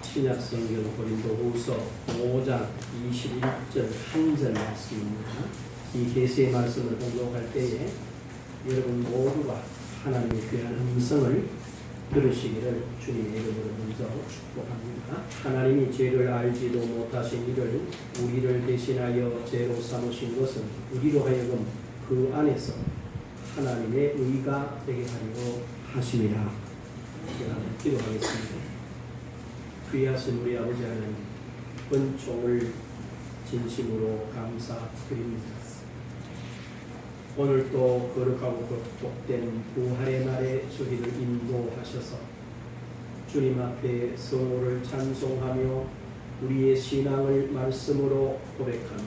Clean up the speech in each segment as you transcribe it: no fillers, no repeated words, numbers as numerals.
신약 성경 고린도후서 5장 21절 한절 말씀입니다. 이 계시의 말씀을 공독할 때에 여러분 모두가 하나님의 귀한 음성을 들으시기를 주님의 이름으로 먼저 축복합니다. 하나님이 죄를 알지도 못하신 이를 우리를 대신하여 죄로 삼으신 것은 우리로 하여금 그 안에서 하나님의 의가 되게 하려 하심이라. 기도하겠습니다. 귀하신 우리 아버지 하나님, 은총을 진심으로 감사드립니다. 오늘 또 거룩하고 복된 부활의 날에 저희를 인도하셔서 주님 앞에 성호를 찬송하며 우리의 신앙을 말씀으로 고백하며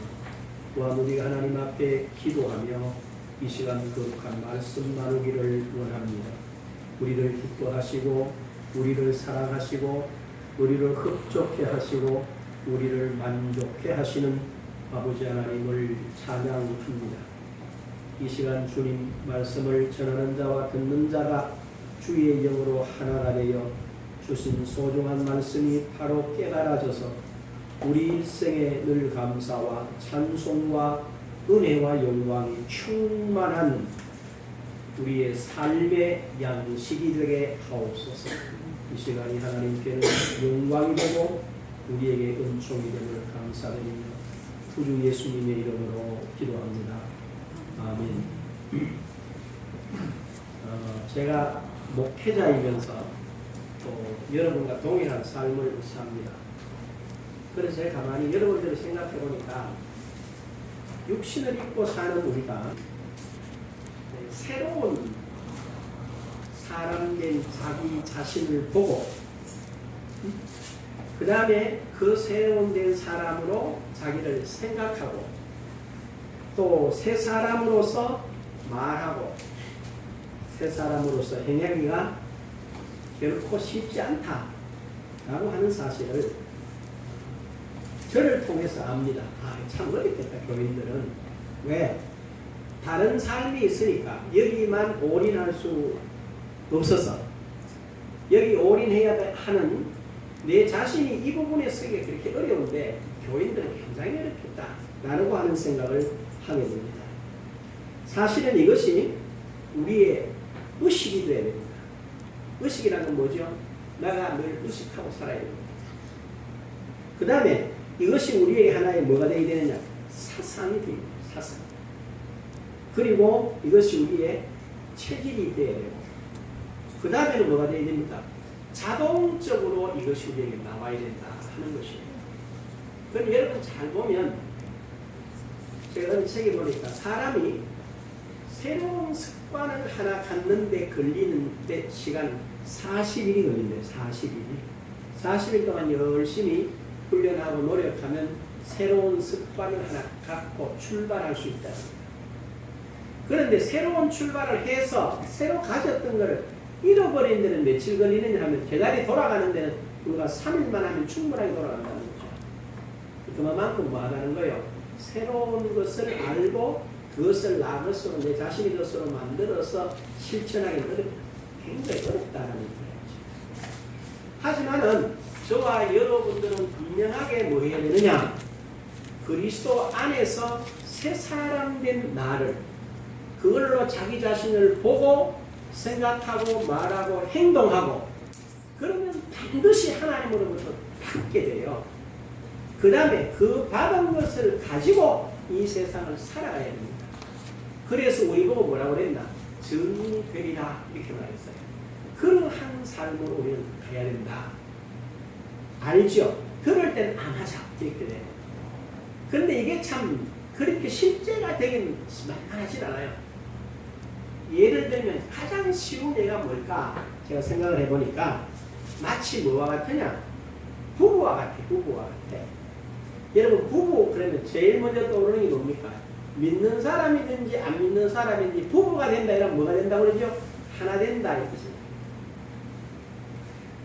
또한 우리가 하나님 앞에 기도하며 이 시간 거룩한 말씀 나누기를 원합니다. 우리를 기뻐하시고 우리를 사랑하시고 우리를 흡족해 하시고 우리를 만족해 하시는 아버지 하나님을 찬양합니다. 이 시간 주님 말씀을 전하는 자와 듣는 자가 주의 영으로 하나가 되어 주신 소중한 말씀이 바로 깨달아져서 우리 일생에 늘 감사와 찬송과 은혜와 영광이 충만한 우리의 삶의 양식이 되게 하옵소서. 이 시간이 하나님께는 영광이 되고 우리에게 은총이 되는 감사드리며 구주 예수님의 이름으로 기도합니다. 아멘. 제가 목회자이면서 또 여러분과 동일한 삶을 삽니다. 그래서 제가 가만히 여러분들을 생각해 보니까 육신을 입고 사는 우리가 새로운 사람 된 자기 자신을 보고 그 다음에 그 새로운 된 사람으로 자기를 생각하고 또 새 사람으로서 말하고 새 사람으로서 행하기가 결코 쉽지 않다라고 하는 사실을 저를 통해서 압니다. 참 어렵겠다. 교인들은 왜? 다른 삶이 있으니까 여기만 올인할 수 없어서 여기 올인해야 하는 내 자신이 이 부분에 서기가 그렇게 어려운데 교인들은 굉장히 어렵겠다라고 하는 생각을 하게 됩니다. 사실은 이것이 우리의 의식이 되어야 됩니다. 의식이라는 건 뭐죠? 내가 늘 의식하고 살아야 됩니다. 그 다음에 이것이 우리에게 하나의 뭐가 되어야 되느냐? 사상이 되어야 됩니다. 사상. 그리고 이것이 우리의 체질이 되어야 되고 그 다음에는 뭐가 되어야 됩니까? 자동적으로 이것이 우리에게 나와야 된다 하는 것이에요. 그럼 여러분 잘 보면 제가 어느 책에 보니까 사람이 새로운 습관을 하나 갖는데 걸리는 데 시간 40일이 걸린대요. 40일이. 40일 동안 열심히 훈련하고 노력하면 새로운 습관을 하나 갖고 출발할 수 있다. 그런데 새로운 출발을 해서 새로 가졌던 것을 잃어버린 데는 며칠 걸리느냐 하면 제자리 돌아가는 데는 우리가 3일만 하면 충분하게 돌아간다는 거죠. 그만큼 뭐 하다는 거예요? 새로운 것을 알고 그것을 나 것으로 내 자신의 것으로 만들어서 실천하기는 굉장히 어렵다는 거예요. 하지만은 저와 여러분들은 분명하게 뭐 해야 되느냐? 그리스도 안에서 새 사람 된 나를 그걸로 자기 자신을 보고 생각하고 말하고 행동하고 그러면 반드시 하나님으로부터 받게 돼요. 그 다음에 그 받은 것을 가지고 이 세상을 살아가야 됩니다. 그래서 우리 보고 뭐라고 그랬나? 증인이 되리라 이렇게 말했어요. 그러한 삶으로 우리는 가야 된다. 알죠? 그럴 때는 안 하자 이렇게 돼요. 그런데 이게 참 그렇게 실제가 되긴 만만하진 않아요. 예를 들면 가장 쉬운 예가 뭘까? 제가 생각을 해보니까 마치 뭐와 같으냐? 부부와 같아. 부부와 같아. 여러분 부부 그러면 제일 먼저 떠오르는 게 뭡니까? 믿는 사람이든지 안 믿는 사람이든지 부부가 된다 이러면 뭐가 된다고 그러죠? 하나 된다 이 뜻입니다.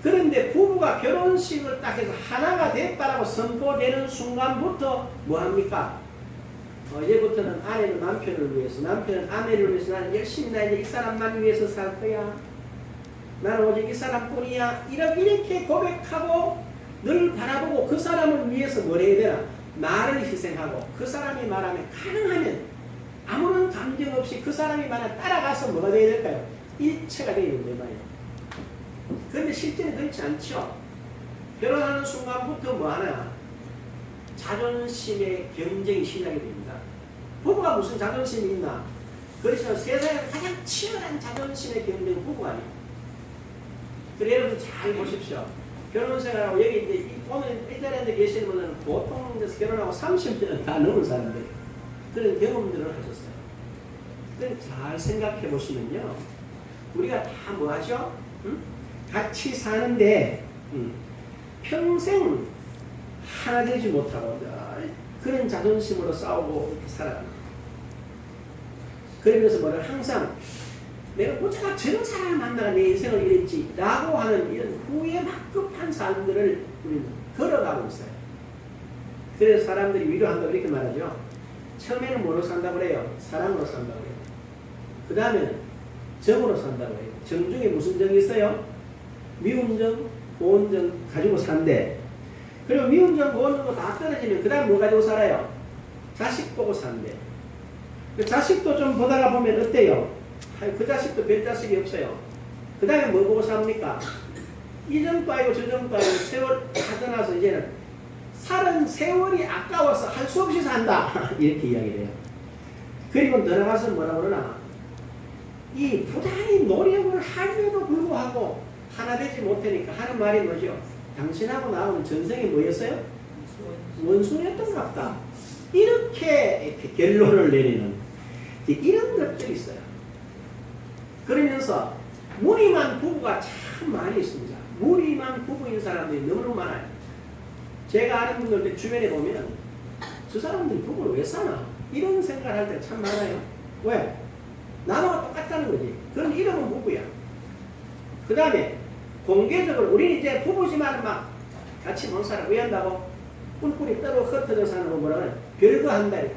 그런데 부부가 결혼식을 딱 해서 하나가 됐다라고 선포되는 순간부터 뭐합니까? 이제부터는 아내는 남편을 위해서 남편은 아내를 위해서 나는 열심히 나 이제 이 사람만 위해서 살 거야. 나는 오직 이 사람뿐이야. 이렇게 고백하고 늘 바라보고 그 사람을 위해서 뭘 해야 되나? 나를 희생하고 그 사람이 말하면 가능하면 아무런 감정 없이 그 사람이 말하면 따라가서 뭐가 되어야 될까요? 일체가 되어야 된단 말이에요. 그런데 실제는 그렇지 않죠. 결혼하는 순간부터 뭐하나? 자존심의 경쟁이 시작이 됩니다. 부부가 무슨 자존심이 있나? 그렇지만 세상에 가장 치열한 자존심의 경쟁은 부부가 아니에요. 그래서 여러분 잘 보십시오. 결혼 생활하고 여기 이제 오늘 일자리에 계시는 분들은 보통 결혼하고 30년 다 넘은 사람들 그런 경험들을 하셨어요. 그럼 잘 생각해 보시면요. 우리가 다 뭐 하죠? 같이 사는데 평생 하나 되지 못하고 그런 자존심으로 싸우고 이렇게 살아갑니다. 그러면서 뭐를 항상 내가 어쩌다 저런 사람을 만나가 내 인생을 이랬지 라고 하는 이런 후회 막 급한 삶들을 우리는 걸어가고 있어요. 그래서 사람들이 위로한다고 이렇게 말하죠. 처음에는 뭐로 산다고 그래요? 사랑으로 산다고 그래요. 그 다음에는 정으로 산다고 해요. 정 중에 무슨 정이 있어요? 미운 정, 고운 정 가지고 산대. 그리고 미운 정, 고운 정도 다 떨어지면 그 다음 뭐 가지고 살아요? 자식 보고 산대. 그 자식도 좀 보다가 보면 어때요? 그 자식도 별 자식이 없어요. 그 다음에 뭐 보고 삽니까? 이 정도 아니고 저 정도 아니고 세월 다 떠나서 이제는 살은 세월이 아까워서 할 수 없이 산다. 이렇게 이야기를 해요. 그리고 들어가서 뭐라 그러나 이 부단히 노력을 하면도 불구하고 하나 되지 못하니까 하는 말이 뭐죠? 당신하고 나하고는 전생이 뭐였어요? 원수였던 것 같다. 이렇게 결론을 내리는 이런 것들이 있어요. 그러면서 무리만 부부가 참 많이 있습니다. 무리만 부부인 사람들이 너무 많아요. 제가 아는 분들 주변에 보면 저 사람들이 부부를 왜 사나? 이런 생각을 할 때 참 많아요. 왜? 나와 똑같다는 거지. 그럼 이러면 부부야. 그 다음에 공개적으로 우리는 이제 부부지만 막 같이 못 살아. 왜 한다고? 뿔뿔이 떨어 흩어져 사는 거 뭐라 그래? 별거 한다 이렇게.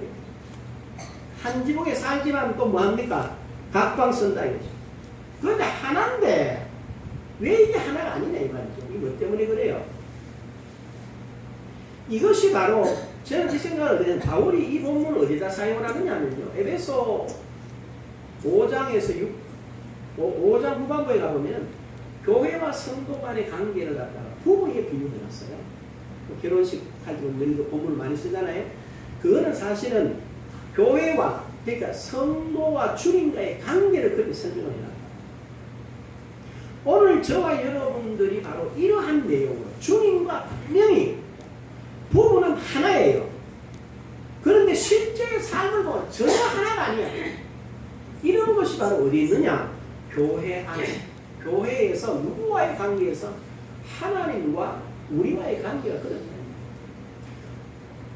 한 지붕에 살지만 또 뭐합니까? 각방 쓴다 이거지. 그런데 하나인데 왜 이게 하나가 아니냐 이 말이죠. 이거 뭐 때문에 그래요? 이것이 바로 저는 이 생각을 해요. 바울이 이 본문을 어디다 사용을 하느냐면요. 에베소 5장에서 5장 후반부에 가보면 교회와 성도 간의 관계를 갖다가 부부에게 비유해놨어요. 결혼식 할 때 우리가 본문을 많이 쓰잖아요. 그거는 사실은 교회와 그러니까 성도와 주님과의 관계를 그렇게 설명을 해놨다. 오늘 저와 여러분들이 바로 이러한 내용으로 주님과 분명히 부부는 하나예요. 그런데 실제 삶을 보면 전혀 하나가 아니야. 이런 것이 바로 어디 있느냐? 교회 안에. 교회에서 누구와의 관계에서 하나님과 우리와의 관계가 그렇다.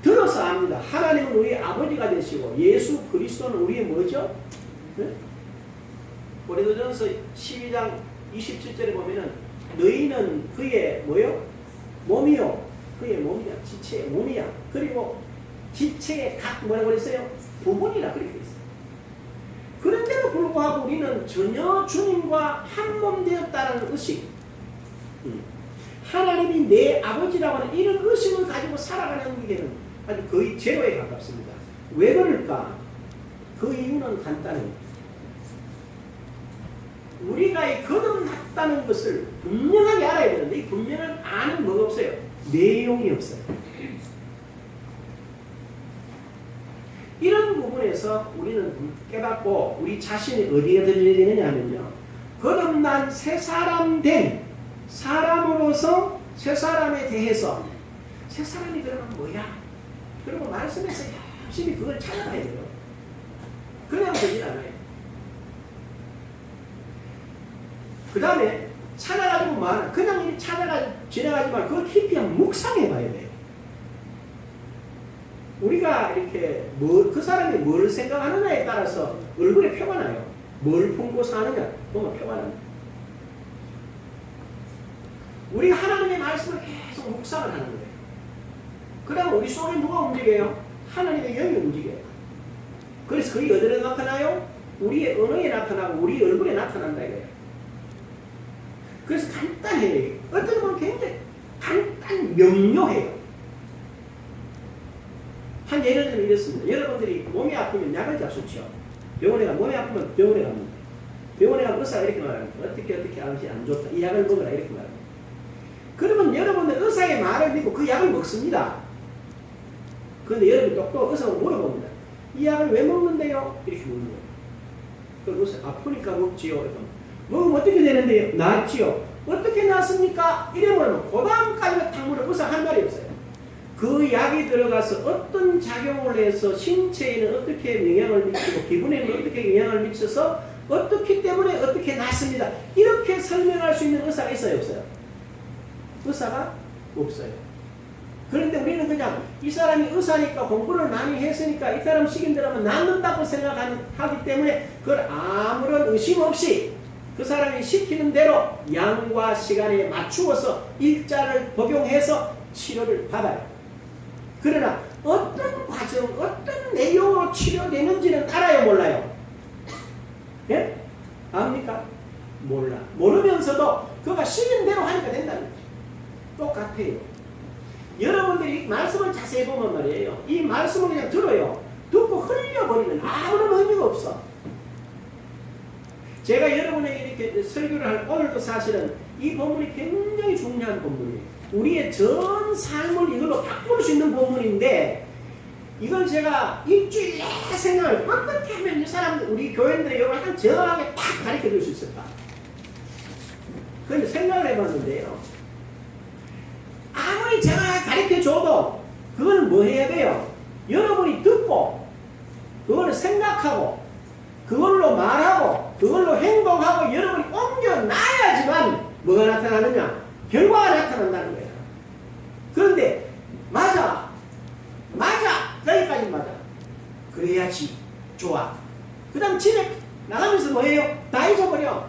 들어서 압니다. 하나님은 우리의 아버지가 되시고 예수 그리스도는 우리의 뭐죠? 네? 고린도전서 12장 27절에 보면은 너희는 그의 뭐요? 몸이요. 그의 몸이야. 지체의 몸이야. 그리고 지체의 각 뭐라고 그랬어요? 부분이라 그렇게 있어요. 그런데도 불구하고 우리는 전혀 주님과 한 몸 되었다는 의식, 하나님이 내 아버지라고 하는 이런 의식을 가지고 살아가는 게는 아주 거의 제로에 가깝습니다. 왜 그럴까? 그 이유는 간단해요. 우리가 이 거듭났다는 것을 분명하게 알아야 되는데 이 분명한 아는 뭐가 없어요? 내용이 없어요. 이런 부분에서 우리는 깨닫고 우리 자신이 어디에 들려야 되느냐 하면요. 거듭난 새 사람 된 사람으로서 새 사람에 대해서 새 사람이 그러면 뭐야? 그리고 말씀에서 열심히 그걸 찾아가야 돼요. 그냥 되진 않아요. 그 다음에 찾아가지고 뭐 그냥 지나가지 말고 그걸 깊이 한번 묵상해 봐야 돼요. 우리가 이렇게 그 사람이 뭘 생각하느냐에 따라서 얼굴에 표가 나요. 뭘 품고 사느냐 보면 표가 납니다. 우리가 하나님의 말씀을 계속 묵상을 하는 거예요. 그 다음 우리 속에 누가 움직여요? 하나님의 영이 움직여요. 그래서 그게 어디에 나타나요? 우리의 언어에 나타나고 우리 얼굴에 나타난다 이거예요. 그래서 간단해요. 어떻게 보면 굉장히 간단 명료해요. 한 예를 들면 이렇습니다. 여러분들이 몸이 아프면 약을 잡수죠. 병원에 가 몸이 아프면 병원에 갑니다. 병원에 가면 의사가 이렇게 말합니다. 어떻게 하는지 안 좋다. 이 약을 먹으라 이렇게 말합니다. 그러면 여러분들 의사의 말을 믿고 그 약을 먹습니다. 그런데 여러분이 또 의사가 물어봅니다. 이 약을 왜 먹는데요? 이렇게 묻는 거예요. 그럼 의사 아프니까 먹지요. 먹으면 어떻게 되는데요? 낫지요. 어떻게 낫습니까? 이러면 그 다음까지 탁 물어 의사 할 말이 없어요. 그 약이 들어가서 어떤 작용을 해서 신체에는 어떻게 영향을 미치고 기분에는 어떻게 영향을 미쳐서 어떻기 때문에 어떻게 낫습니다. 이렇게 설명할 수 있는 의사가 있어요? 없어요? 의사가 없어요. 그런데 우리는 그냥 이 사람이 의사니까 공부를 많이 했으니까 이 사람 시킨 대로 하면 낫는다고 생각하기 때문에 그걸 아무런 의심 없이 그 사람이 시키는 대로 양과 시간에 맞추어서 일자를 복용해서 치료를 받아요. 그러나 어떤 과정, 어떤 내용으로 치료되는지는 알아요, 몰라요? 예? 압니까? 몰라. 모르면서도 그가 시킨 대로 하니까 된다는 거죠. 똑같아요. 여러분들이 말씀을 자세히 보면 말이에요. 이 말씀을 그냥 들어요. 듣고 흘려버리면 아무런 의미가 없어. 제가 여러분에게 이렇게 설교를 할 오늘도 사실은 이 본문이 굉장히 중요한 본문이에요. 우리의 전 삶을 이걸로 바꿀 수 있는 본문인데 이걸 제가 일주일 내내 생각을 어떻게 하면 이 사람들 우리 교인들의 영을 한 정확하게 딱 가르쳐 줄 수 있을까? 그런데 생각을 해봤는데요. 아무리 정확하게 가르쳐 줘도 그거는 뭐 해야 돼요? 여러분이 듣고 그거를 생각하고 그걸로 말하고 그걸로 행동하고 여러분이 옮겨놔야지만 뭐가 나타나느냐? 결과가 나타난다는 거예요. 그런데 맞아 여기까지 맞아. 그래야지 좋아. 그 다음 집에 나가면서 뭐해요? 다 잊어버려.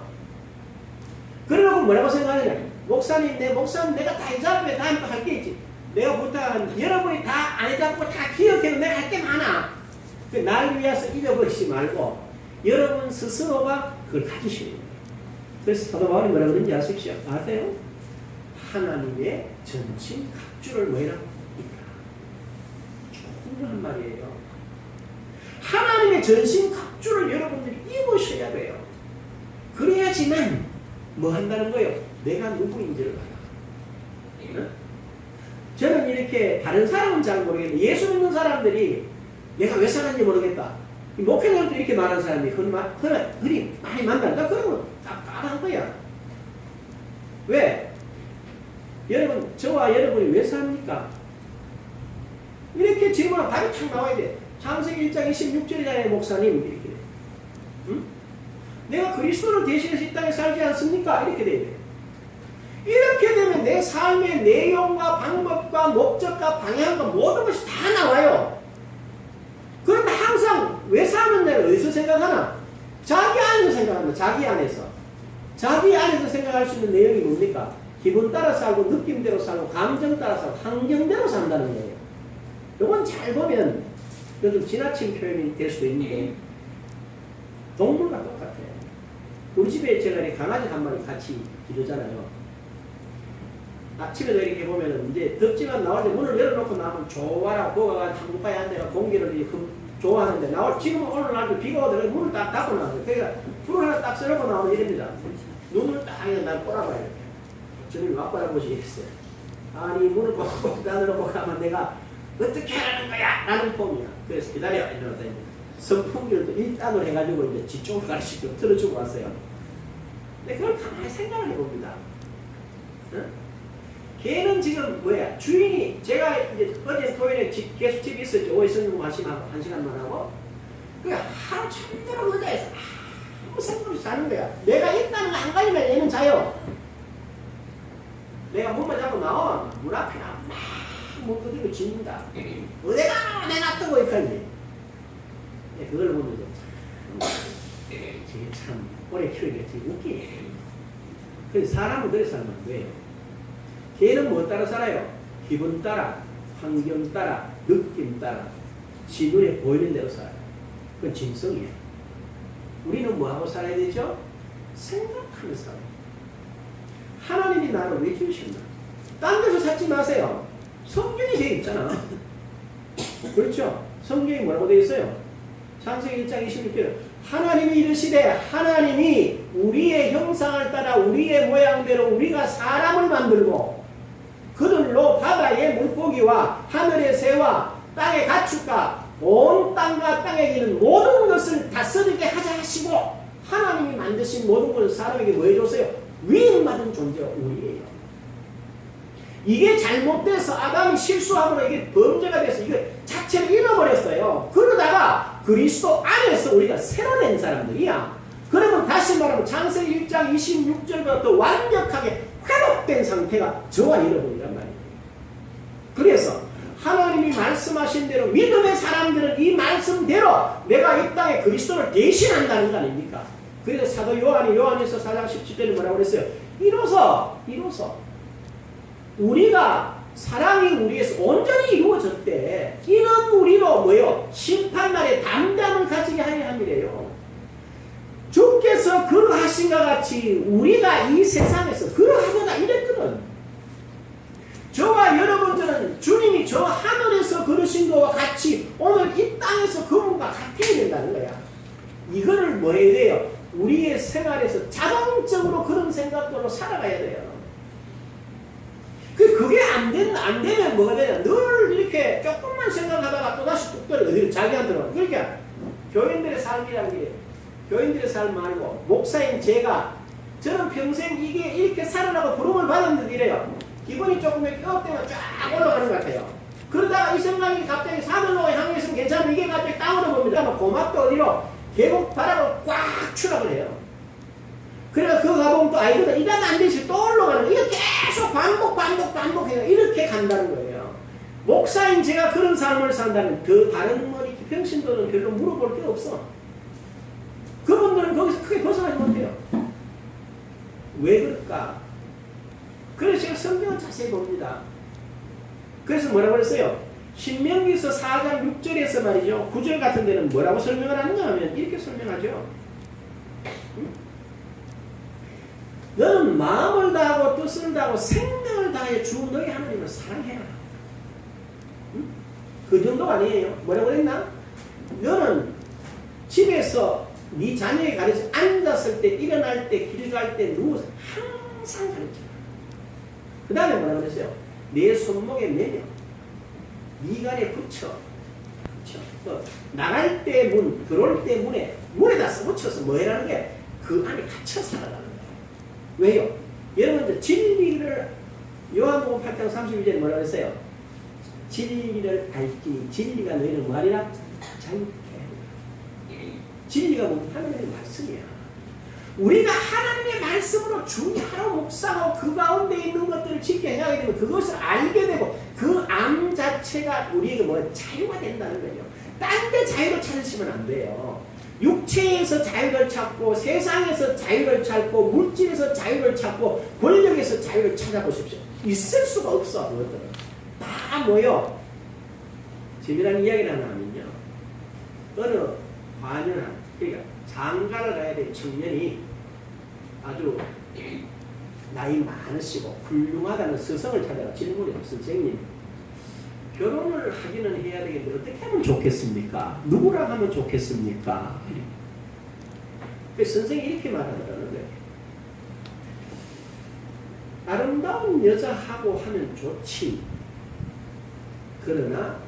그러고 뭐라고 생각하느냐? 목사님 내가 다 잊어버려. 다음에 또 할 게 있지. 내가 부탁한 여러분이 다 안 잊어버리고 다 기억해도 내가 할 게 많아. 날 위해서 잊어버리지 말고 여러분 스스로가 그걸 가지시는 거예요. 그래서 사도 바울이 뭐라고 그러는지 아세요? 하나님의 전신 각주를 뭐해라? 중요한 말이에요. 하나님의 전신 각주를 여러분들이 입으셔야 돼요. 그래야지만 뭐 한다는 거예요? 내가 누구인지를 알아. 응? 저는 이렇게 다른 사람은 잘 모르겠는데 예수 믿는 사람들이 내가 왜 사는지 모르겠다. 목회자들도 이렇게 말하는 사람이 흔히 많이 만난다. 그런 건 깝깝한 거야. 왜? 여러분, 저와 여러분이 왜 삽니까? 이렇게 질문하면 답이 탁 나와야 돼. 창세기 1장 26절이잖아요, 목사님. 이렇게. 응? 내가 그리스도를 대신해서 이 땅에 살지 않습니까? 이렇게 돼야 돼. 이렇게 되면 내 삶의 내용과 방법과 목적과 방향과 모든 것이 다 나와요. 그런데 항상 왜 사느냐를 어디서 생각하나? 자기 안에서 생각한다. 자기 안에서. 자기 안에서 생각할 수 있는 내용이 뭡니까? 기분 따라 살고 느낌대로 살고 감정 따라 살고 환경대로 산다는 거예요. 이건 잘 보면 좀 지나친 표현이 될 수도 있는데 동물과 똑같아요. 우리 집에 제가 강아지 한 마리 같이 기르잖아요. 아침에도 이렇게 보면은 이제 덥지만 나올 때 문을 열어놓고 나오면 좋아라 고가가 한국가에 앉아가 공기를 좋아하는데 지금은 오늘 날도 비가 오더라도 문을 딱 닫고 나와요. 그러니까 불을 하나 딱 썰어놓고 나오면 이럽니다. 눈을 딱 그냥 날 꼬라봐요. 이렇게. 저는 맞바라 보시겠어요. 아니 문을 꼭 닫아놓고 가면 내가 어떻게 하라는 거야? 라는 폼이야. 그래서 기다려. 이러다 이제 선풍기를 또 1단으로 해가지고 이제 지쪽을 가르치고 틀어주고 왔어요. 근데 그걸 가만히 생각을 해봅니다. 응? 걔는 지금 뭐야? 주인이 제가 이제 어제 토요일에 계속 집에 있었죠. 오해 성경 한 시간만 하고 그 하루 참대로 의자에서 아무 생각 없이 자는 거야. 내가 있다는 거 안 가지면 얘는 자요. 내가 문만 잡고 나와 문 앞에 막 그대로 짖는다. 어디가 내 놔두고 있겠니? 그걸 보면서 저게 참 오래 키우기가 되게 웃기네. 그래서 사람은 그래 살면 안 돼요. 걔는 뭐 따라 살아요? 기분 따라, 환경 따라, 느낌 따라, 지 눈에 보이는 대로 살아요. 그건 짐승이에요. 우리는 뭐하고 살아야 되죠? 생각하면서 살아요. 하나님이 나를 왜 지으셨나? 딴 데서 찾지 마세요. 성경에 되어 있잖아. 그렇죠? 성경이 뭐라고 되어 있어요? 창세기 1장 26절 하나님이 이르시되 하나님이 우리의 형상을 따라 우리의 모양대로 우리가 사람을 만들고 그들로 바다의 물고기와 하늘의 새와 땅의 가축과 온 땅과 땅에 있는 모든 것을 다스리게 하자 하시고 하나님이 만드신 모든 것을 사람에게 뭐 해줬어요? 위임받은 존재가 우리예요. 이게 잘못돼서 아담이 실수함으로 이게 범죄가 돼서 이게 자체를 잃어버렸어요. 그러다가 그리스도 안에서 우리가 새로 된 사람들이야. 그러면 다시 말하면 창세기 1장 26절부터 완벽하게 회복된 상태가 저와 여러분이란 말이에요. 그래서 하나님이 말씀하신 대로 믿음의 사람들은 이 말씀대로 내가 이 땅에 그리스도를 대신한다는 거 아닙니까? 그래서 사도 요한이 요한에서 4장 17절에 뭐라고 그랬어요? 이로써 우리가 사랑이 우리에서 온전히 이루어졌대. 이런 우리로 뭐요? 심판날에 담대함을 가지게 하려 함이래요. 주께서 그러하신 것 같이 우리가 이 세상에서 그러하거나 이랬거든. 저와 여러분들은 주님이 저 하늘에서 그러신 것과 같이 오늘 이 땅에서 그분과 같아야 된다는 거야. 이거를 뭐 해야 돼요? 우리의 생활에서 자동적으로 그런 생각으로 살아가야 돼요. 그게 안 되면 뭐가 되냐? 늘 이렇게 조금만 생각하다가 또다시 뚝 떨어져. 어디로? 자기한테는. 그러니까 교인들의 삶이란 게 교인들의 삶 말고 목사인 제가 저는 평생 이게 이렇게 살아라고 부름을 받았는데 이래요. 기분이 조금 업되면 쫙 올라가는 것 같아요. 그러다가 이 생각이 갑자기 사들로 향해서는 괜찮으면 이게 갑자기 땅으로 봅니다. 고맙다 어디로? 계곡 바닥으로 꽉 추락을 해요. 그래서 그거 가보면 또 이러다 이러면 안 되지 또 올라가는 거예요. 이거 계속 반복해요. 이렇게 간다는 거예요. 목사인 제가 그런 삶을 산다면 그 다른 머리 평신도는 별로 물어볼 게 없어. 그분들은 거기서 크게 벗어나지 못해요. 왜 그럴까? 그래서 제가 성경을 자세히 봅니다. 그래서 뭐라고 했어요? 신명기서 4장 6절에서 말이죠. 9절 같은 데는 뭐라고 설명을 하느냐 하면 이렇게 설명하죠. 너는 마음을 다하고 뜻을 다하고 생명을 다해 주 너희 하나님을 사랑해라. 그 정도 아니에요. 뭐라고 했나? 너는 집에서 네 자녀에게 가르쳐 앉았을 때 일어날 때 길 갈 때 누워서 항상 가르쳐라. 그 다음에 뭐라고 그랬어요? 내 손목에 매며 미간에 붙여. 또 나갈 때 문, 들어올 때 문에다 써붙여서 뭐 해라는 게 그 안에 갇혀 살아가는 거예요. 왜요? 여러분들 진리를 요한복음 8장 31절에 뭐라고 했어요? 진리를 알지 진리가 너희를 뭐하리라? 자유케 하리라. 진리가 뭐냐? 하나님의 말씀이야. 우리가 하나님의 말씀으로 주야로 묵상하고 그 가운데 있는 것들을 지켜 행하게 되면 그것을 알게 되고 그 암 자체가 우리에게 뭐 자유가 된다는 거예요. 딴 데 자유를 찾으시면 안 돼요. 육체에서 자유를 찾고 세상에서 자유를 찾고 물질에서 자유를 찾고 권력에서 자유를 찾아보십시오. 있을 수가 없어. 그것들은 다 뭐요? 재미난 이야기를 하나 하면요. 어느 관연한 그러니까 장가를 가야 될 청년이 아주 나이 많으시고 훌륭하다는 스승을 찾아가 질문해요. 선생님, 결혼을 하기는 해야 되겠는데 어떻게 하면 좋겠습니까? 누구랑 하면 좋겠습니까? 선생님이 이렇게 말하더라는 거예요. 아름다운 여자하고 하면 좋지. 그러나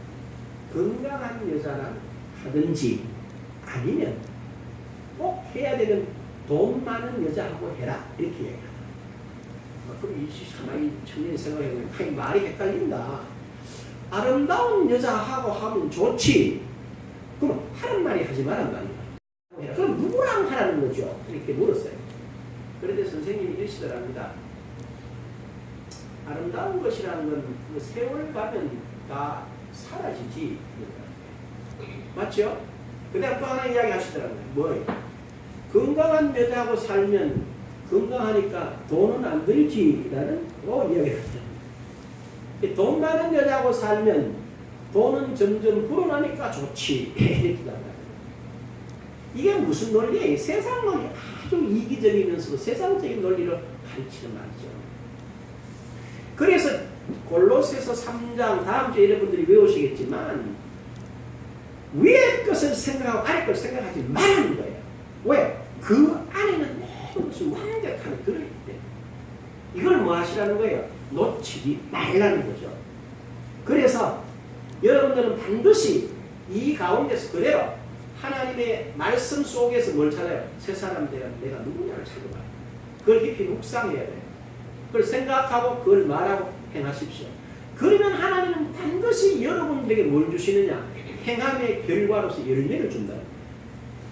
건강한 여자랑 하든지 아니면 꼭 해야 되는 돈 많은 여자하고 해라. 이렇게 얘기하다. 그럼 이 청년이 생각해보면 말이 헷갈린다. 아름다운 여자하고 하면 좋지. 그럼 하는 말이 하지 말란 말이야. 그럼 누구랑 하라는 거죠? 이렇게 물었어요. 그런데 선생님이 이러시더랍니다. 아름다운 것이라는 건 세월 가면 다 사라지지. 맞죠? 그 다음 또 하나 이야기 하시더라고요. 뭐예요? 건강한 여자하고 살면 건강하니까 돈은 안 들지라는 이야기를 하시더라고요. 돈 많은 여자하고 살면 돈은 점점 불어나니까 좋지. 이렇게 말합니다. 이게 무슨 논리예요? 세상 논리, 아주 이기적이면서도 세상적인 논리를 가르치는 말이죠. 그래서 골로새서 3장 다음 주에 여러분들이 외우시겠지만 위의 것을 생각하고 아래 것을 생각하지 말라는 거예요. 왜? 그 안에는 모든 것이 완벽하게 들어있기 때문에. 이걸 뭐 하시라는 거예요? 놓치지 말라는 거죠. 그래서 여러분들은 반드시 이 가운데서 그대로 하나님의 말씀 속에서 뭘 찾아요? 새 사람 내가 누구냐를 찾아봐요. 그걸 깊이 묵상해야 돼요. 그걸 생각하고 그걸 말하고 행하십시오. 그러면 하나님은 반드시 여러분들에게 뭘 주시느냐? 행함의 결과로서 열매를 준다.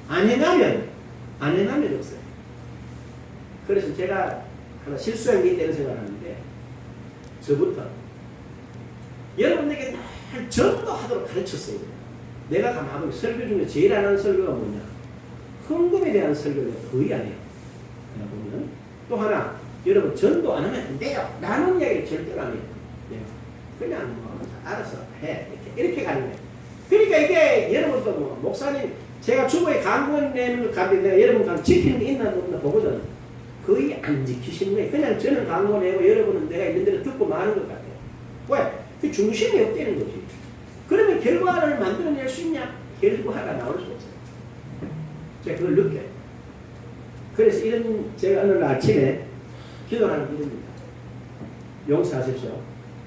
안 행하면 없어요. 그래서 제가 하나 실수한 게 있다는 생각을 하는데, 저부터 여러분에게 늘 전도하도록 가르쳤어요. 내가 가만히 설교 중에 제일 안 하는 설교가 뭐냐? 헌금에 대한 설교를 거의 안 해요. 보면 또 하나, 여러분 전도 안 하면 안 돼요 라는 이야기를 절대로 안 해요. 그냥 뭐 알아서 해 이렇게 가는 거예요. 그러니까 이게 여러분도 뭐 목사님 제가 주보에 강권 내는 걸 가는데 내가 여러분 강 지키는 게 있나 없나 보거든. 거의 안 지키시는 거예요. 그냥 저는 강권 내고 여러분은 내가 있는 대로 듣고 마는 것 같아요. 왜? 그 중심이 없다는 거지. 그러면 결과를 만들어낼 수 있냐? 결과가 나올 수 없어요. 제가 그걸 느껴요. 그래서 제가 오늘 아침에 기도하는 일입니다. 용서하십시오.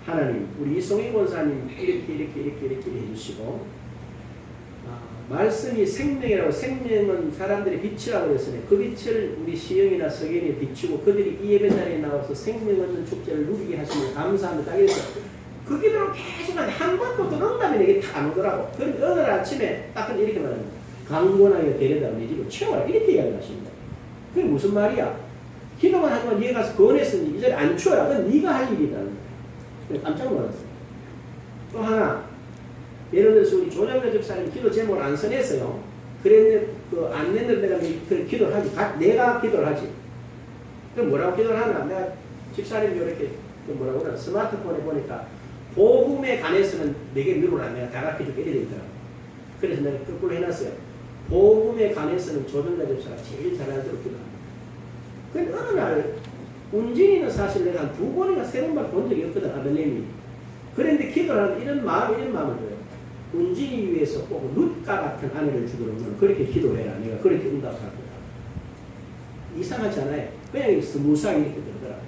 하나님, 우리 이송희 권사님 이렇게 해주시고, 말씀이 생명이라고, 생명은 사람들의 빛이라고 그랬으니 그 빛을 우리 시영이나 석연이 비추고 그들이 이 예배 자리에 나와서 생명 얻는 축제를 누리게 하시면 감사합니다. 그래서 그 기도를 계속 하는데 한 번도 또 응답이 내게 다 안 오더라고. 그런데 어느 날 아침에 딱 이렇게 말합니다. 강권하여 데려다 내 집을 채워라. 이렇게 이야기를 하십니다. 그게 무슨 말이야? 기도만 하지만 네가 가서 권했으니 이 자리에 안 치워라. 그건 네가 할 일이라는 거야. 깜짝 놀랐어요. 또 하나, 예를 들어서 우리 조정래 집사님 기도 제목을 안 써냈어요. 그랬는데 안 냈는데 내가 그 기도를 하지. 내가 기도를 하지. 그럼 뭐라고 기도를 하나? 내가 집사님이 이렇게 뭐라고 그러나 스마트폰에 보니까 복음에 관해서는 내게 미루라. 내가 다 가르쳐줄게 이렇게 되더라고. 그래서 내가 거꾸로 해놨어요. 복음에 관해서는 조정래 집사가 제일 잘 알도록 기도합니다. 근데 어느 날 운진이는 사실 내가 한 2번인가 3번밖에 본 적이 없거든. 아버님이. 그런데 기도를 하는 이런 마음을 줘요. 운진이 위해서 꼭 룻과 같은 아내를 주도록 그렇게 기도해라. 내가 그렇게 응답할 거다. 이상하지 않아요? 그냥 스무스하게 이렇게 되더라고요.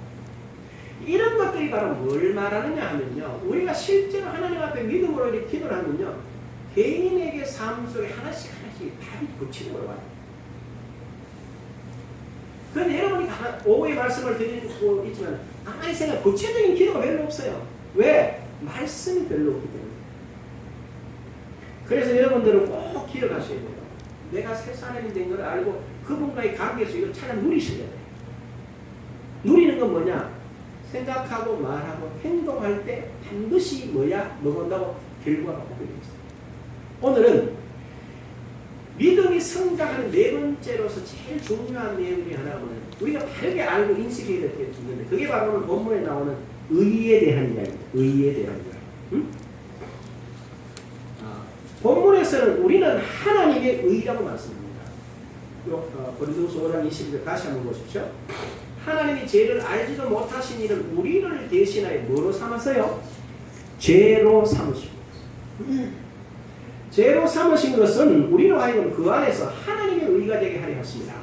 이런 것들이 바로 뭘 말하느냐 하면요. 우리가 실제로 하나님 앞에 믿음으로 이렇게 기도를 하면요. 개인에게 삶 속에 하나씩 답이 구체적으로 와요. 그런데 여러분이 오후에 말씀을 드리고 있지만 가만히 생각해 구체적인 기도가 별로 없어요. 왜? 말씀이 별로 없기 때문에. 그래서 여러분들은 꼭 기억하셔야 돼요. 내가 새 사람이 된 걸 알고 그분과의 관계에서 이걸 찾아 누리셔야 돼요. 누리는 건 뭐냐? 생각하고 말하고 행동할 때 반드시 먹는다고 결과가 오게 되어 있어요. 오늘은 믿음이 성장하는 4번째로서 제일 중요한 내용 중에 하나는 우리가 바르게 알고 인식해야 될 게 있는데 그게 바로 오늘 본문에 나오는 의에 대한 이야기입니다. 의에 대한 이야기. 응? 본문에서는 우리는 하나님의 의라고 말씀합니다. 고린도후서 5장 22절 다시 한번 보십시오. 하나님이 죄를 알지도 못하신 이를 우리를 대신하여 뭐로 삼았어요? 죄로 삼으시고. 죄로 삼으신 것은 우리로 하여금 그 안에서 하나님의 의가 되게 하려 하십니다.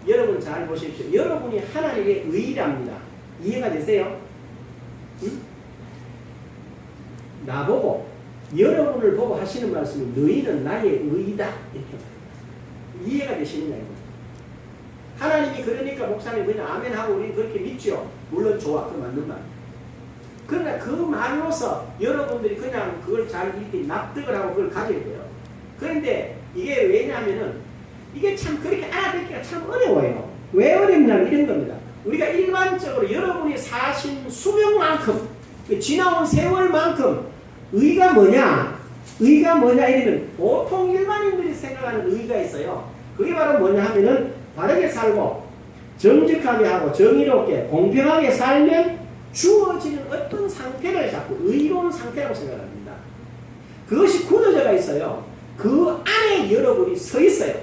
여러분 잘 보십시오. 여러분이 하나님의 의랍니다. 이해가 되세요? 응? 나보고 여러분을 보고 하시는 말씀이 너희는 나의 의다 이렇게 말합니다. 이해가 되시느냐 이거. 하나님이 그러니까 목사님이 그냥 아멘하고 우리는 그렇게 믿죠. 물론 좋아. 그 맞는 말. 그러나 그 말로서 여러분들이 그냥 그걸 잘 이렇게 납득을 하고 그걸 가져야 돼요. 그런데 이게 왜냐하면은 이게 참 그렇게 알아듣기가 참 어려워요. 왜 어렵냐면 이런 겁니다. 우리가 일반적으로 여러분이 사신 수명만큼 지나온 세월만큼 의가 뭐냐? 의가 뭐냐 이러면 보통 일반인들이 생각하는 의가 있어요. 그게 바로 뭐냐 하면은 바르게 살고 정직하게 하고 정의롭게 공평하게 살면 주어지는 어떤 상태를 자꾸 의로운 상태라고 생각합니다. 그것이 굳어져가 있어요. 그 안에 여러분이 서 있어요.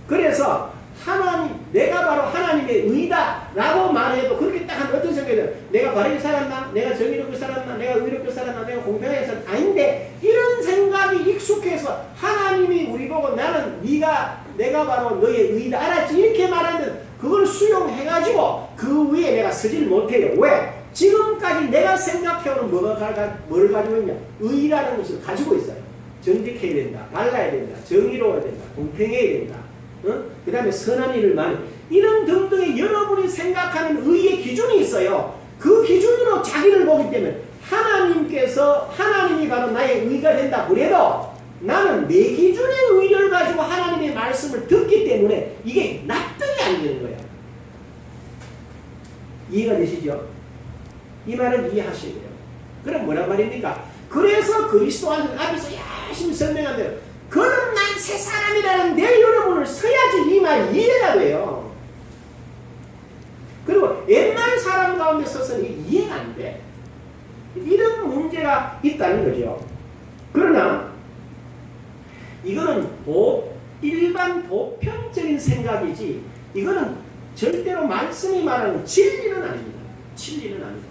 그래서 하나님, 내가 바로 하나님의 의다라고 말해도 그렇게 딱 하면 어떤 생각이 들어요? 내가 바르게 살았나? 내가 정의롭게 살았나? 내가 의롭게 살았나? 내가 공평하게 살았나? 아닌데 이런 생각이 익숙해서 하나님이 우리 보고 나는 내가 바로 너의 의다 알았지? 이렇게 말하는데 그걸 수용해가지고 그 위에 내가 서질 못해요. 왜? 지금까지 내가 생각해오는 뭐를 가지고 있냐? 의라는 것을 가지고 있어요. 정직해야 된다. 발라야 된다. 정의로워야 된다. 공평해야 된다. 그 다음에 선한 일을 많이 이런 등등의 여러분이 생각하는 의의 기준이 있어요. 그 기준으로 자기를 보기 때문에 하나님이 바로 나의 의가 된다 그래도 나는 내 기준의 의를 가지고 하나님의 말씀을 듣기 때문에 이게 납득이 안 되는 거야. 이해가 되시죠? 이 말은 이해하셔야 돼요. 그럼 뭐란 말입니까? 그래서 그리스도 앞에서 열심히 설명한 대로 그럼 난 새 사람이라는 내 여러분을 서야지 이 말이 이해가 돼요. 그리고 옛날 사람 가운데 서서는 이해가 안 돼. 이런 문제가 있다는 거죠. 그러나 이거는 일반 보편적인 생각이지 이거는 절대로 말씀이 말하는 진리는 아닙니다. 진리는 아니다.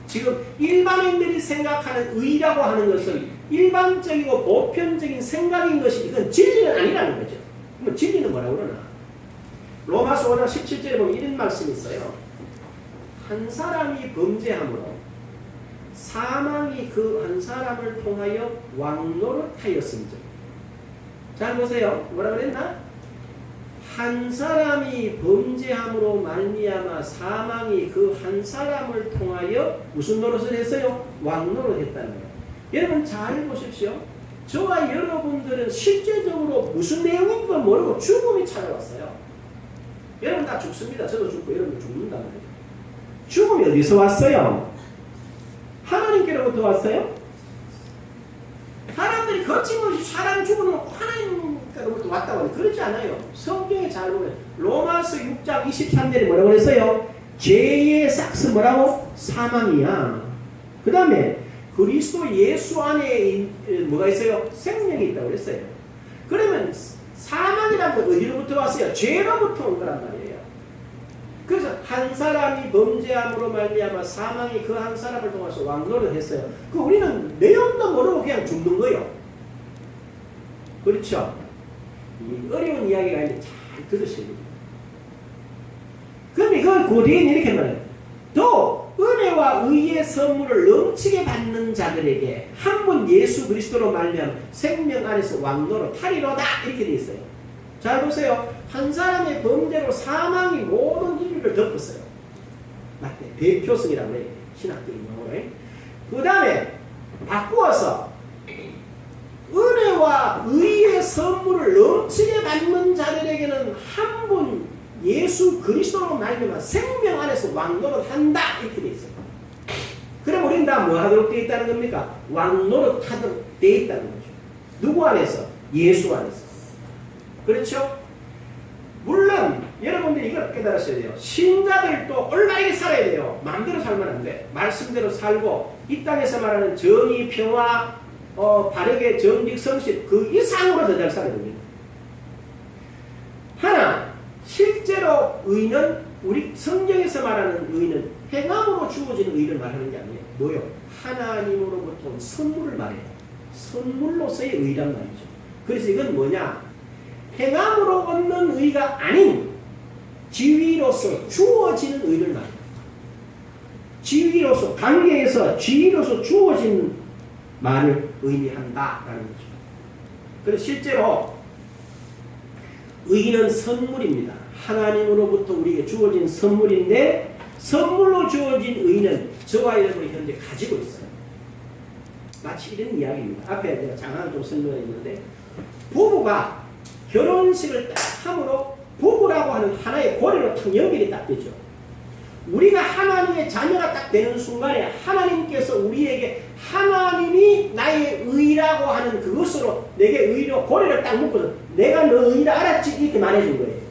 지금 일반인들이 생각하는 의라고 하는 것은 일반적이고 보편적인 생각인 것이 이건 진리는 아니라는 거죠. 그럼 진리는 뭐라고 그러나? 로마서 5장 17절에 보면 이런 말씀이 있어요. 한 사람이 범죄함으로 사망이 그 한 사람을 통하여 왕노릇하였음즉. 잘 보세요. 뭐라 그랬나? 한 사람이 범죄함으로 말미암아 사망이 그 한 사람을 통하여 무슨 노릇을 했어요? 왕노릇 했다는 거예요. 여러분 잘 보십시오. 저와 여러분들은 실제적으로 무슨 내용인지 모르고 죽음이 찾아왔어요. 여러분 다 죽습니다. 저도 죽고 여러분 죽는다는 거예요. 죽음이 어디서 왔어요? 하나님께로부터 왔어요? 사람들이 거침없이 사람 죽으면 하나님께로부터 왔다고 하는데 그렇지 않아요. 성경에 잘 보면 로마서 6장 23절에 뭐라고 그랬어요? 죄의 삭스 뭐라고? 사망이야. 그 다음에 그리스도 예수 안에 뭐가 있어요? 생명이 있다고 그랬어요. 그러면 사망이라는 건 어디로부터 왔어요? 죄로부터 온 거란 말이에요. 그래서 한 사람이 범죄함으로 말미암아 사망이 그 한 사람을 통해서 왕노릇 했어요. 그 우리는 내용도 모르고 그냥 죽는 거예요. 그렇죠? 이 어려운 이야기가 있는데 잘 들으셔야 됩니다. 그럼 이걸 그 뒤에 이렇게 말해요. 또 은혜와 의의 선물을 넘치게 받는 자들에게 한 분 예수 그리스도로 말미암아 생명 안에서 왕노릇 하리로다 이렇게 되어 있어요. 잘 보세요. 한 사람의 범죄로 사망이 모든 인류를 덮었어요. 맞대. 대표성이라고 해요. 신학적인 용어로. 그 다음에 바꾸어서 은혜와 의의 선물을 넘치게 받는 자들에게는 한 분 예수 그리스도로 말미암아 생명 안에서 왕노릇 한다 이렇게 되어 있어요. 그럼 우리는 다 뭐 하도록 되어 있다는 겁니까? 왕노릇 하도록 되어 있다는 거죠. 누구 안에서? 예수 안에서. 그렇죠? 물론 여러분들이 이걸 깨달으셔야 돼요. 신자들도 올바르게 살아야 돼요. 마음대로 살면 안 돼. 말씀대로 살고 이 땅에서 말하는 정의, 평화, 바르게 정직, 성실 그 이상으로 더 잘 살아야 됩니다. 하나 실제로 의는 우리 성경에서 말하는 의는 행함으로 주어지는 의를 말하는 게 아니에요. 뭐요? 하나님으로부터 온 선물을 말해요. 선물로서의 의란 말이죠. 그래서 이건 뭐냐? 행함으로 얻는 의가 아닌 지위로서 주어지는 의를 말해요. 지위로서 관계에서 지위로서 주어진 말을 의미한다라는 거죠. 그래서 실제로 의는 선물입니다. 하나님으로부터 우리에게 주어진 선물인데 선물로 주어진 의는 저와 여러분이 현재 가지고 있어요. 마치 이런 이야기입니다. 앞에 내가 잠깐 좀 설명했는데 부부가 결혼식을 딱 함으로 부부라고 하는 하나의 고리로 탁 연결이 딱 되죠. 우리가 하나님의 자녀가 딱 되는 순간에 하나님께서 우리에게 하나님이 나의 의라고 하는 그것으로 내게 의로 고리를 딱 묶어서 내가 너 의라 알았지 이렇게 말해준 거예요.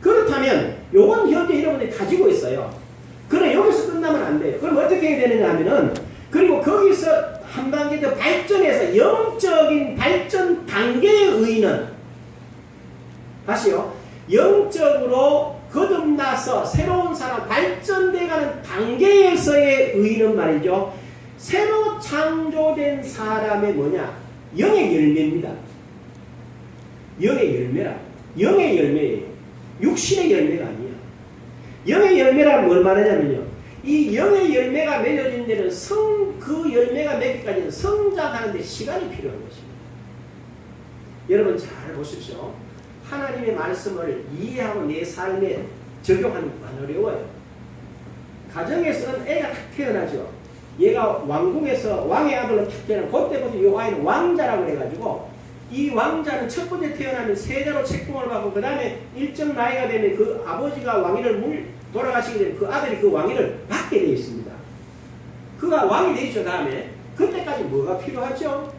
그렇다면 요건 현재 여러분들이 가지고 있어요. 그래 여기서 끝나면 안 돼요. 그럼 어떻게 해야 되느냐 하면은 그리고 거기서 한 단계 더 발전해서 영적인 발전 단계의 의는 다시요. 영적으로 거듭나서 새로운 사람, 발전돼가는 단계에서의 의는 말이죠. 새로 창조된 사람의 뭐냐? 영의 열매입니다. 영의 열매라. 영의 열매예요. 육신의 열매가 아니야. 영의 열매라는 뭘 말하냐면요. 이 영의 열매가 맺어진 데는 그 열매가 맺기까지는 성장하는데 시간이 필요한 것입니다. 여러분 잘 보십시오. 하나님의 말씀을 이해하고 내 삶에 적용하는 건 어려워요. 가정에서는 애가 탁 태어나죠. 얘가 왕궁에서 왕의 아들로 탁 태어나면 그때부터 이 아이는 왕자라고 해가지고 이 왕자는 첫 번째 태어나면 세자로 책봉을 받고 그 다음에 일정 나이가 되면 그 아버지가 왕위를 돌아가시게 되면 그 아들이 그 왕위를 받게 되어 있습니다. 그가 왕이 되죠. 다음에 그때까지 뭐가 필요하죠?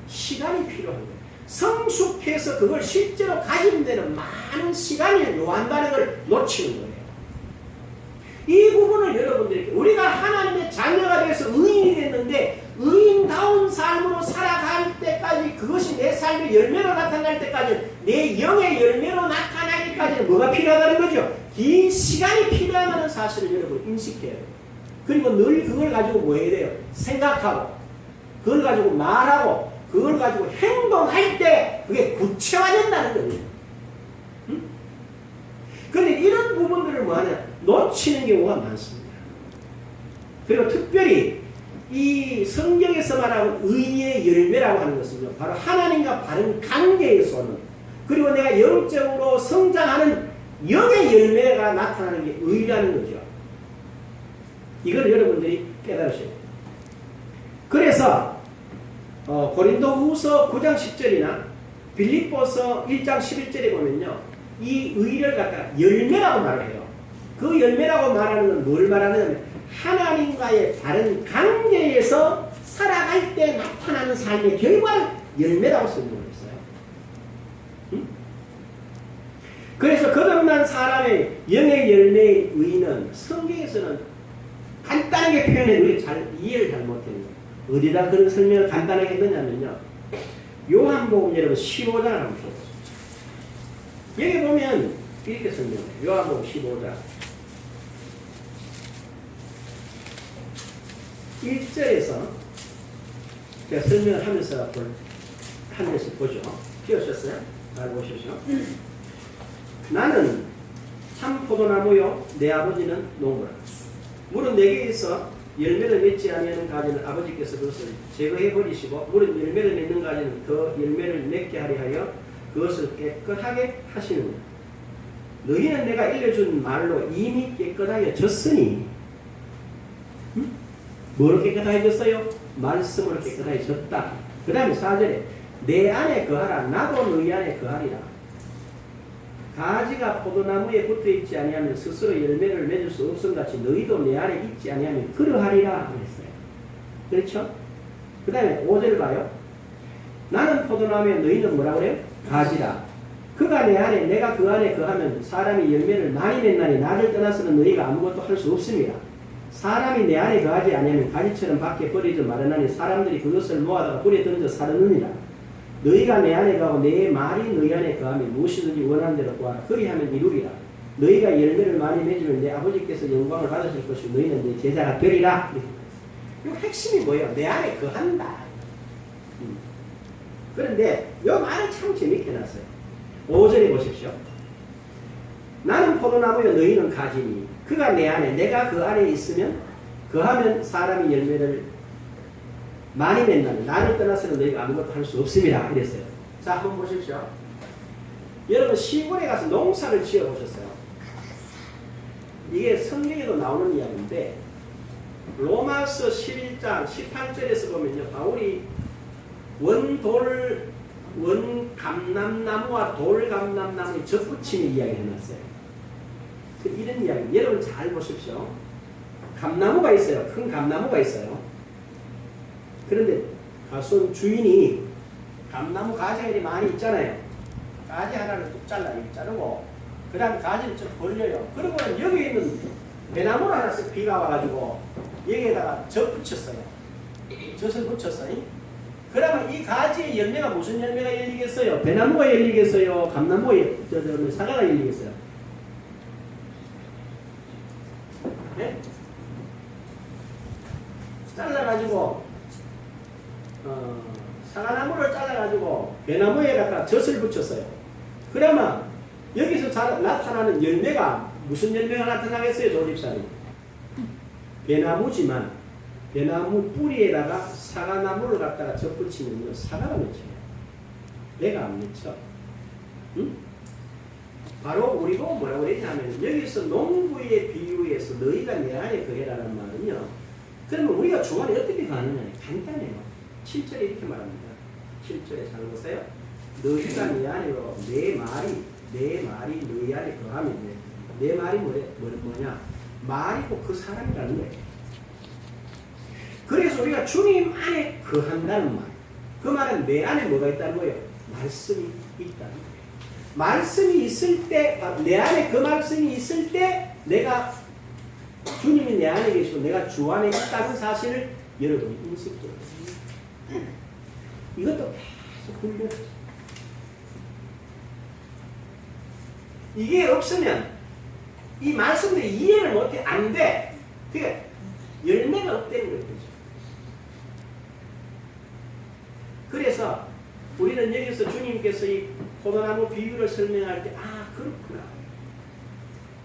시간이 필요한 거예요. 성숙해서 그걸 실제로 가지는 데는 많은 시간이 요한다는 걸 놓치는 거예요. 이 부분을 여러분들에게 우리가 하나님의 자녀가 돼서 의인이 됐는데 의인다운 삶으로 살아갈 때까지 그것이 내 삶의 열매로 나타날 때까지 내 영의 열매로 나타나기까지는 뭐가 필요하다는 거죠? 긴 시간이 필요하다는 사실을 여러분 인식해야 돼요. 그리고 늘 그걸 가지고 뭐 해야 돼요? 생각하고 그걸 가지고 말하고 그걸 가지고 행동할 때 그게 구체화된다는 거예요. 응? 그런데 이런 부분들을 뭐하냐? 놓치는 경우가 많습니다. 그리고 특별히 이 성경에서 말하는 의의 열매라고 하는 것은요, 바로 하나님과 바른 관계에서 오는, 그리고 내가 영적으로 성장하는 영의 열매가 나타나는 게 의라는 거죠. 이걸 여러분들이 깨달으셔야 돼요. 그래서 고린도후서 9장 10절이나 빌립보서 1장 11절에 보면요, 이 의를 갖다가 열매라고 말을 해요. 그 열매라고 말하는 건 뭘 말하느냐면 하나님과의 바른 관계에서 살아갈 때 나타나는 삶의 결과를 열매라고 설명을 했어요. 응? 그래서 거듭난 사람의 영의 열매의 의는 성경에서는 간단하게 표현해 우리 잘 이해를 잘 못했는 거예요. 어디다 그런 설명을 간단하게 했느냐면요. 요한복음 여러분 15장을 한번 보세요. 여기 보면 이렇게 설명해요. 요한복음 15장 1절에서 제가 설명을 하면서 한 번씩 보죠. 피우셨어요? 잘 보십시오. 나는 참 포도나무요 내 아버지는 농부라. 물은 내게 있어 열매를 맺지 아니하는 가지는 아버지께서 그것을 제거해 버리시고 물은 열매를 맺는 가지는 더 열매를 맺게 하려 하여 그것을 깨끗하게 하시느니라. 너희는 내가 일러준 말로 이미 깨끗하여졌으니 뭐로 깨끗해졌어요? 말씀으로 깨끗해졌다. 그 다음에 4절에 내 안에 거하라 나도 너희 안에 거하리라. 가지가 포도나무에 붙어있지 아니하면 스스로 열매를 맺을 수 없음같이 너희도 내 안에 있지 아니하면 그러하리라 그랬어요. 그렇죠? 그 다음에 5절 봐요. 나는 포도나무에 너희는 뭐라고 그래요? 가지라. 그가 내 안에 내가 그 안에 거하면 사람이 열매를 많이 맺나니 나를 떠나서는 너희가 아무것도 할 수 없습니다. 사람이 내 안에 거하지 아니하면 가지처럼 밖에 버리지 말하나니 사람들이 그것을 모아다가 불에 던져 사르느니라. 너희가 내 안에 거하고 내 말이 너희 안에 거하면 무엇이든지 원하는 대로 구하라. 그리하면 이루리라. 너희가 열매를 많이 맺으면 내 아버지께서 영광을 받으실 것이고 너희는 내 제자가 되리라. 이 핵심이 뭐예요? 내 안에 거한다. 그런데 이 말을 참 재밌게 놨어요. 5절에 보십시오. 나는 포도나무여 너희는 가지니 그가 내 안에 내가 그 안에 있으면 거하면 사람이 열매를 많이 맺나니 나를 떠나서는 너희가 아무것도 할 수 없습니다. 이랬어요. 자, 한번 보십시오. 여러분 시골에 가서 농사를 지어보셨어요? 이게 성경에도 나오는 이야기인데 로마서 11장 18절에서 보면요. 바울이 원감람나무와 돌감람나무의 접붙임의 이야기 해놨어요. 이런 이야기 여러분 잘 보십시오. 감나무가 있어요. 큰 감나무가 있어요. 그런데 가수 주인이 감나무 가지가 많이 있잖아요. 가지 하나를 뚝 잘라 이렇게 자르고 그 다음에 가지를 좀 벌려요. 그러고는 여기 있는 배나무를 하나 쓱 비가 와가지고 여기에다가 젖 붙였어요. 젖을 붙였어요. 그러면 이 가지의 열매가 무슨 열매가 열리겠어요? 배나무가 열리겠어요? 감나무가 사과가 열리겠어요? 네? 잘라가지고 사과나무를 잘라가지고 배나무에다가 젖을 붙였어요. 그러면 여기서 나타나는 열매가 무슨 열매가 나타나겠어요? 조집사님? 배나무지만 배나무 뿌리에다가 사과나무를 갖다가 젖붙이면 사과가 맺혀요. 내가 안 맺혀. 응? 바로 우리 보고 뭐라고 그랬냐면 여기서 농부의 비유에서 너희가 내 안에 거해라는 말은요. 그러면 우리가 주 안에 어떻게 가느냐? 간단해요. 7절에 이렇게 말합니다. 7절에 잘 보세요. 너희가 내 안에로 내 말이 너희 안에 거하면 내 말이 뭐냐? 말이고 그 사람이라는 거예요. 그래서 우리가 주님 안에 거한다는 말. 그 말은 내 안에 뭐가 있다는 거예요? 말씀이 있다는 거예요. 말씀이 있을 때, 내 안에 그 말씀이 있을 때 내가 주님이 내 안에 계시고 내가 주 안에 있다는 사실을 여러분이 인식해야 됩니다. 이것도 계속 훈련. 이게 없으면 이 말씀들이 이해를 못해. 안 돼. 그게 열매가 없다는 거예요. 그래서 우리는 여기서 주님께서 이 포도나무 비유를 설명할 때 그렇구나.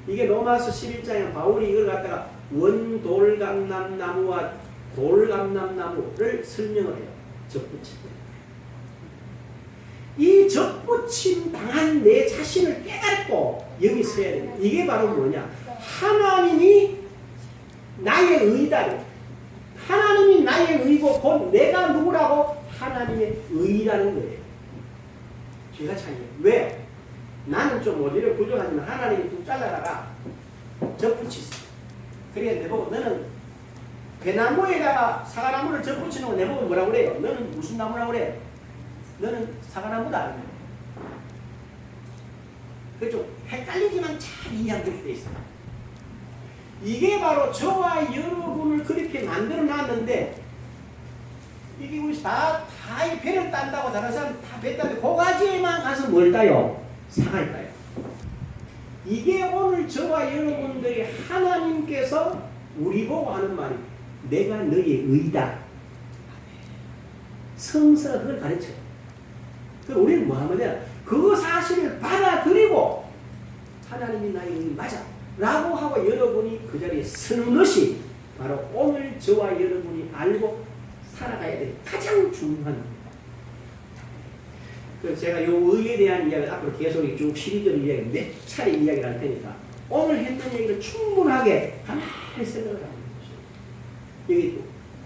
이게 로마서 11장에 바울이 이걸 갖다가 원돌감람나무와 돌감람나무를 설명을 해요. 접붙일 때. 이 접붙임 당한 내 자신을 깨닫고 여기 서야 돼요. 이게 바로 뭐냐? 하나님이 나의 의다. 하나님이 나의 의고 곧 내가 누구라고? 하나님의 의라는 거예요. 죄가 차이에요. 왜? 나는 좀 어디를 부족하지만 하나님이 좀 잘라다가 접붙이세요. 그래 내보고 너는 배나무에다가 사과나무를 접붙이는 거 내보고 뭐라고 그래요? 너는 무슨 나무라고 그래요? 너는 사과나무다. 그게 좀 헷갈리지만 잘 이해하게 돼 있어요. 이게 바로 저와 여러분을 그렇게 만들어 놨는데 이게 우리 다 이 배를 딴다고 다른 사람 다 배 딴데 그 가지에만 가서 뭘 따요? 사과를 따요. 이게 오늘 저와 여러분들이 하나님께서 우리 보고 하는 말이 내가 너의 의다. 성서가 그걸 가르쳐요. 그럼 우리는 뭐 하면 돼요? 그 사실을 받아들이고 하나님이 나의 의 맞아 라고 하고 여러분이 그 자리에 서는 것이 바로 오늘 저와 여러분이 알고 살아가야 될 가장 중요한 겁니다. 그래서 제가 이 의에 대한 이야기를 앞으로 계속 쭉 시리즈로 이야기 몇 차례 이야기를 할 테니까 오늘 했던 얘기를 충분하게 가만히 생각을 하는 것이죠. 여기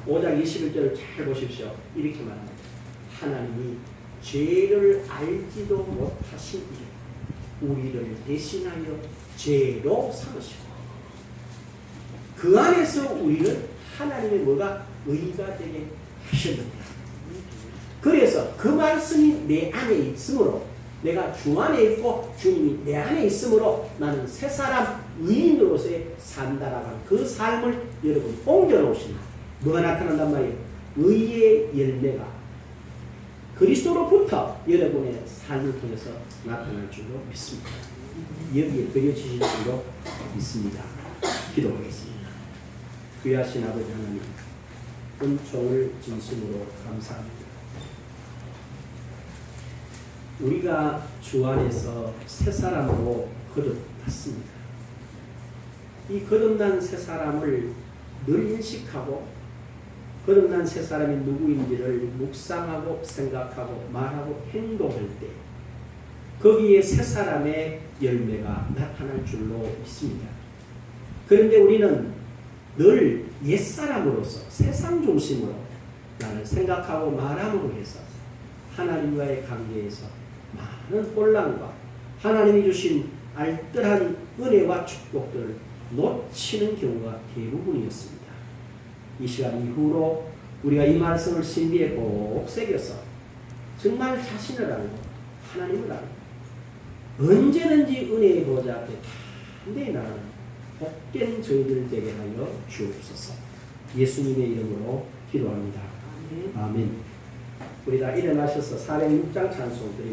5장 21절을 잘 보십시오. 이렇게 말합니다. 하나님이 죄를 알지도 못하신 우리를 대신하여 죄로 삼으시고 그 안에서 우리를 하나님의 뭐가 의가 되게 하셨느니라. 그래서 그 말씀이 내 안에 있으므로 내가 주 안에 있고 주님이 내 안에 있으므로 나는 새 사람 의인으로서의 산다라고 하는 그 삶을 여러분 옮겨놓으시면 뭐가 나타난단 말이에요? 의의 열매가 그리스도로부터 여러분의 삶을 통해서 나타날 줄로 믿습니다. 여기에 그려지실 줄로 믿습니다. 기도하겠습니다. 귀하신 아버지 하나님, 은총을 진심으로 감사합니다. 우리가 주 안에서 새 사람으로 거듭났습니다. 이 거듭난 새 사람을 늘 인식하고 거듭난 새 사람이 누구인지를 묵상하고 생각하고 말하고 행동할 때 거기에 새 사람의 열매가 나타날 줄로 믿습니다. 그런데 우리는 늘 옛사람으로서 세상 중심으로 나를 생각하고 말함으로 해서 하나님과의 관계에서 많은 혼란과 하나님이 주신 알뜰한 은혜와 축복들을 놓치는 경우가 대부분이었습니다. 이 시간 이후로 우리가 이 말씀을 신비에 꼭 새겨서 정말 자신을 알고 하나님을 알고 언제든지 은혜의 보좌 앞에 단대히 나가는 복된 저희들 되게 하여 주옵소서. 예수님의 이름으로 기도합니다. 아멘. 우리 다 일어나셔서 406장 찬송 드립니다.